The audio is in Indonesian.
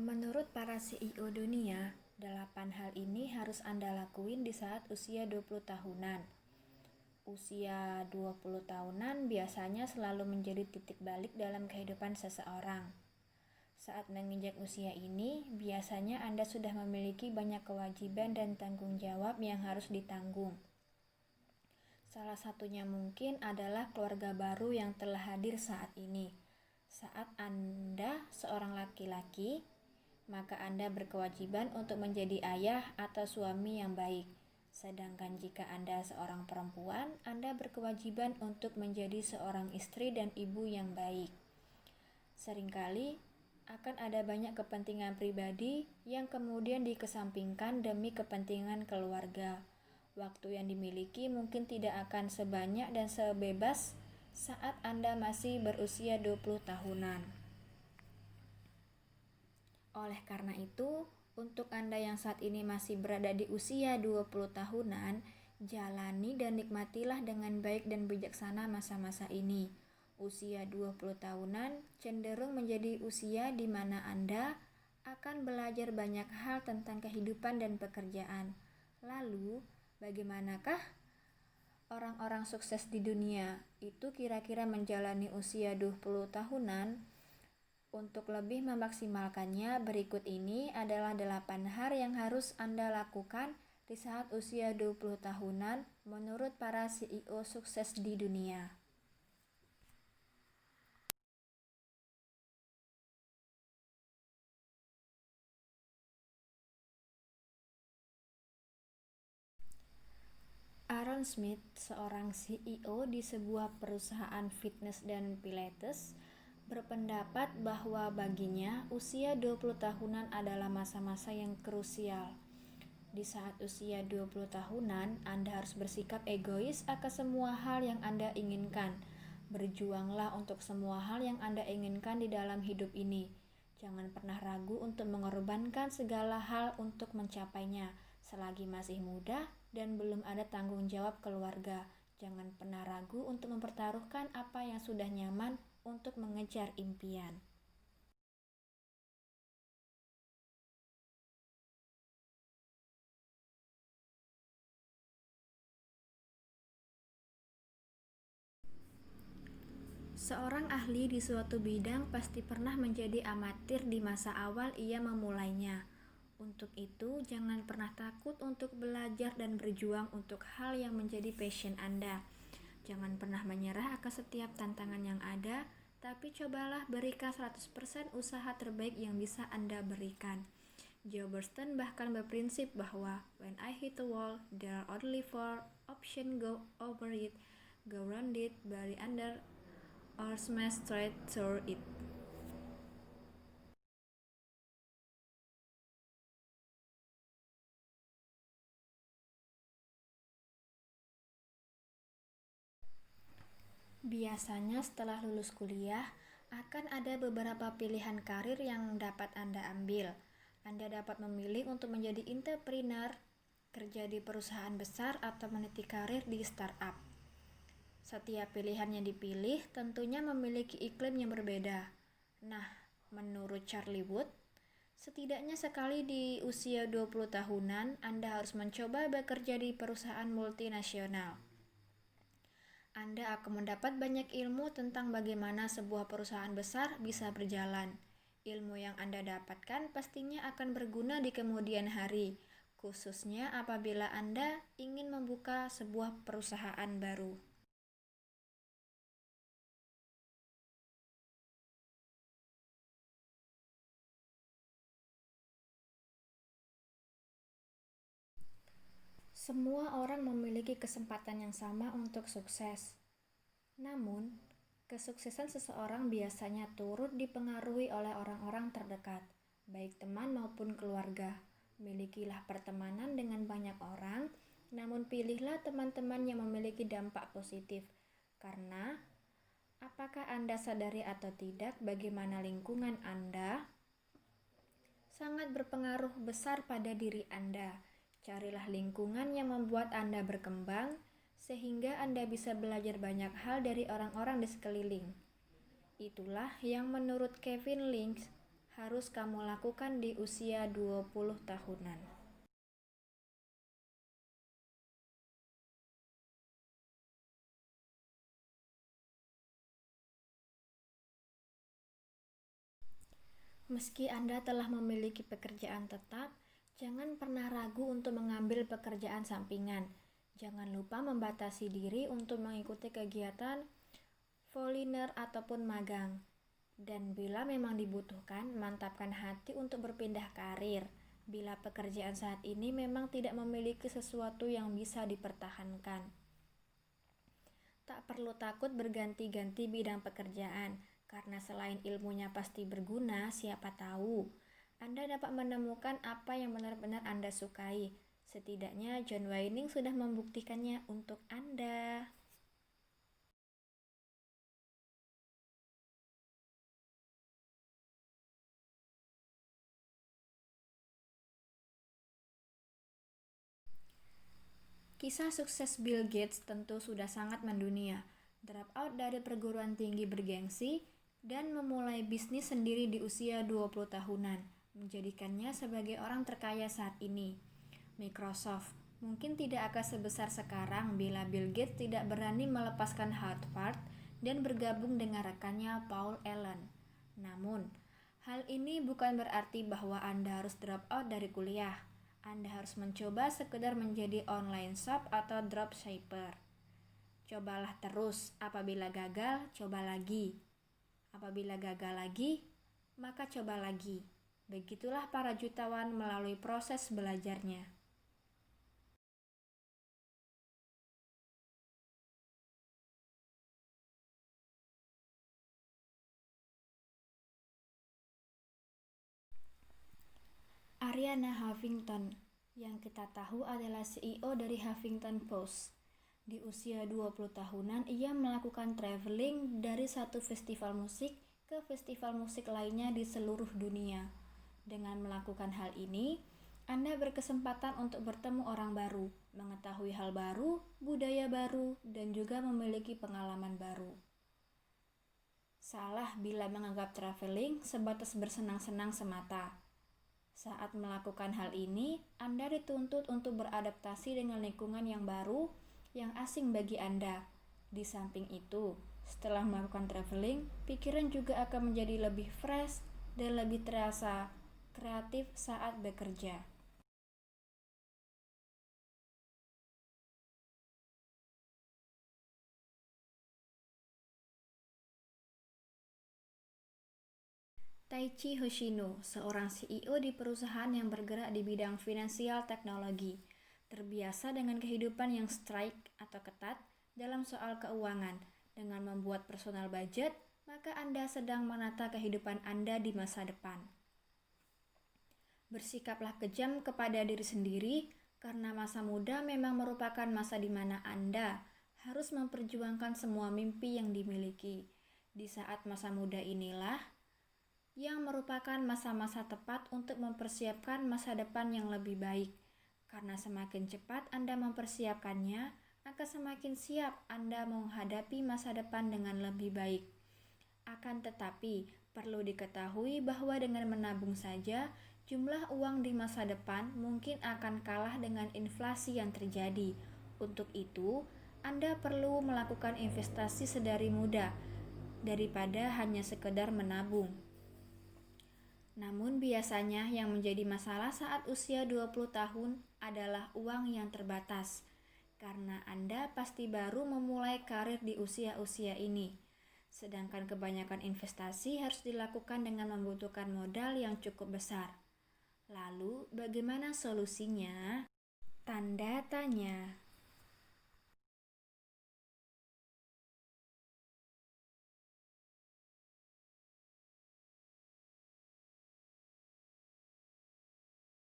Menurut para CEO dunia, 8 hal ini harus Anda lakuin di saat usia 20 tahunan. Usia 20 tahunan biasanya selalu menjadi titik balik dalam kehidupan seseorang. Saat menginjak usia ini, biasanya Anda sudah memiliki banyak kewajiban dan tanggung jawab yang harus ditanggung. Salah satunya mungkin adalah keluarga baru yang telah hadir saat ini. Saat Anda seorang laki-laki, maka Anda berkewajiban untuk menjadi ayah atau suami yang baik. Sedangkan jika Anda seorang perempuan, Anda berkewajiban untuk menjadi seorang istri dan ibu yang baik. Seringkali akan ada banyak kepentingan pribadi yang kemudian dikesampingkan demi kepentingan keluarga. Waktu yang dimiliki mungkin tidak akan sebanyak dan sebebas saat Anda masih berusia 20 tahunan. Oleh karena itu, untuk Anda yang saat ini masih berada di usia 20 tahunan, jalani dan nikmatilah dengan baik dan bijaksana masa-masa ini. Usia 20 tahunan cenderung menjadi usia di mana Anda akan belajar banyak hal tentang kehidupan dan pekerjaan. Lalu, bagaimanakah orang-orang sukses di dunia itu kira-kira menjalani usia 20 tahunan? Untuk lebih memaksimalkannya, berikut ini adalah 8 hal yang harus Anda lakukan di saat usia 20 tahunan menurut para CEO sukses di dunia. Aaron Smith, seorang CEO di sebuah perusahaan fitness dan pilates, berpendapat bahwa baginya usia 20 tahunan adalah masa-masa yang krusial. Di saat usia 20 tahunan, Anda harus bersikap egois akan semua hal yang Anda inginkan. Berjuanglah untuk semua hal yang Anda inginkan di dalam hidup ini. Jangan pernah ragu untuk mengorbankan segala hal untuk mencapainya. Selagi masih muda dan belum ada tanggung jawab keluarga, jangan pernah ragu untuk mempertaruhkan apa yang sudah nyaman untuk mengejar impian. Seorang ahli di suatu bidang pasti pernah menjadi amatir di masa awal ia memulainya. Untuk itu, jangan pernah takut untuk belajar dan berjuang untuk hal yang menjadi passion Anda. Jangan pernah menyerah akan setiap tantangan yang ada, tapi cobalah berikan 100% usaha terbaik yang bisa Anda berikan. Joe Boston bahkan berprinsip bahwa when I hit a wall, there are only 4 options: go over it, go round it, bury under, or smash straight through it. Biasanya setelah lulus kuliah, akan ada beberapa pilihan karir yang dapat Anda ambil. Anda dapat memilih untuk menjadi entrepreneur, kerja di perusahaan besar, atau meniti karir di startup. Setiap pilihan yang dipilih tentunya memiliki iklim yang berbeda. Nah, menurut Charlie Wood, setidaknya sekali di usia 20 tahunan, Anda harus mencoba bekerja di perusahaan multinasional. Anda akan mendapat banyak ilmu tentang bagaimana sebuah perusahaan besar bisa berjalan. Ilmu yang Anda dapatkan pastinya akan berguna di kemudian hari, khususnya apabila Anda ingin membuka sebuah perusahaan baru. Semua orang memiliki kesempatan yang sama untuk sukses. Namun, kesuksesan seseorang biasanya turut dipengaruhi oleh orang-orang terdekat, baik teman maupun keluarga. Milikilah pertemanan dengan banyak orang, namun pilihlah teman-teman yang memiliki dampak positif. Karena, apakah Anda sadari atau tidak, bagaimana lingkungan Anda sangat berpengaruh besar pada diri Anda. Carilah lingkungan yang membuat Anda berkembang, sehingga Anda bisa belajar banyak hal dari orang-orang di sekeliling. Itulah yang menurut Kevin Lynch harus kamu lakukan di usia 20 tahunan. Meski Anda telah memiliki pekerjaan tetap, jangan pernah ragu untuk mengambil pekerjaan sampingan. Jangan lupa membatasi diri untuk mengikuti kegiatan volunteer ataupun magang. Dan bila memang dibutuhkan, mantapkan hati untuk berpindah karir. Bila pekerjaan saat ini memang tidak memiliki sesuatu yang bisa dipertahankan. Tak perlu takut berganti-ganti bidang pekerjaan, karena selain ilmunya pasti berguna, siapa tahu Anda dapat menemukan apa yang benar-benar Anda sukai. Setidaknya John Wayne sudah membuktikannya untuk Anda. Kisah sukses Bill Gates tentu sudah sangat mendunia. Drop out dari perguruan tinggi bergengsi dan memulai bisnis sendiri di usia 20 tahunan, menjadikannya sebagai orang terkaya saat ini. Microsoft mungkin tidak akan sebesar sekarang bila Bill Gates tidak berani melepaskan Harvard dan bergabung dengan rekannya Paul Allen. Namun, hal ini bukan berarti bahwa Anda harus drop out dari kuliah. Anda harus mencoba sekedar menjadi online shop atau dropshipper. Cobalah terus, apabila gagal, coba lagi. Apabila gagal lagi, maka coba lagi. Begitulah para jutawan melalui proses belajarnya. Arianna Huffington, yang kita tahu adalah CEO dari Huffington Post. Di usia 20 tahunan, ia melakukan traveling dari satu festival musik ke festival musik lainnya di seluruh dunia. Dengan melakukan hal ini, Anda berkesempatan untuk bertemu orang baru, mengetahui hal baru, budaya baru, dan juga memiliki pengalaman baru. Salah bila menganggap traveling sebatas bersenang-senang semata. Saat melakukan hal ini, Anda dituntut untuk beradaptasi dengan lingkungan yang baru, yang asing bagi Anda. Di samping itu, setelah melakukan traveling, pikiran juga akan menjadi lebih fresh dan lebih terasa kreatif saat bekerja. Taichi Hoshino, seorang CEO di perusahaan yang bergerak di bidang finansial teknologi, terbiasa dengan kehidupan yang strict atau ketat dalam soal keuangan. Dengan membuat personal budget, maka Anda sedang menata kehidupan Anda di masa depan. Bersikaplah kejam kepada diri sendiri, karena masa muda memang merupakan masa di mana Anda harus memperjuangkan semua mimpi yang dimiliki. Di saat masa muda inilah yang merupakan masa-masa tepat untuk mempersiapkan masa depan yang lebih baik. Karena semakin cepat Anda mempersiapkannya, akan semakin siap Anda menghadapi masa depan dengan lebih baik. Akan tetapi, perlu diketahui bahwa dengan menabung saja, jumlah uang di masa depan mungkin akan kalah dengan inflasi yang terjadi. Untuk itu, Anda perlu melakukan investasi sedari muda, daripada hanya sekedar menabung. Namun biasanya yang menjadi masalah saat usia 20 tahun adalah uang yang terbatas, karena Anda pasti baru memulai karir di usia-usia ini. Sedangkan kebanyakan investasi harus dilakukan dengan membutuhkan modal yang cukup besar. Lalu, bagaimana solusinya? Tanda tanya.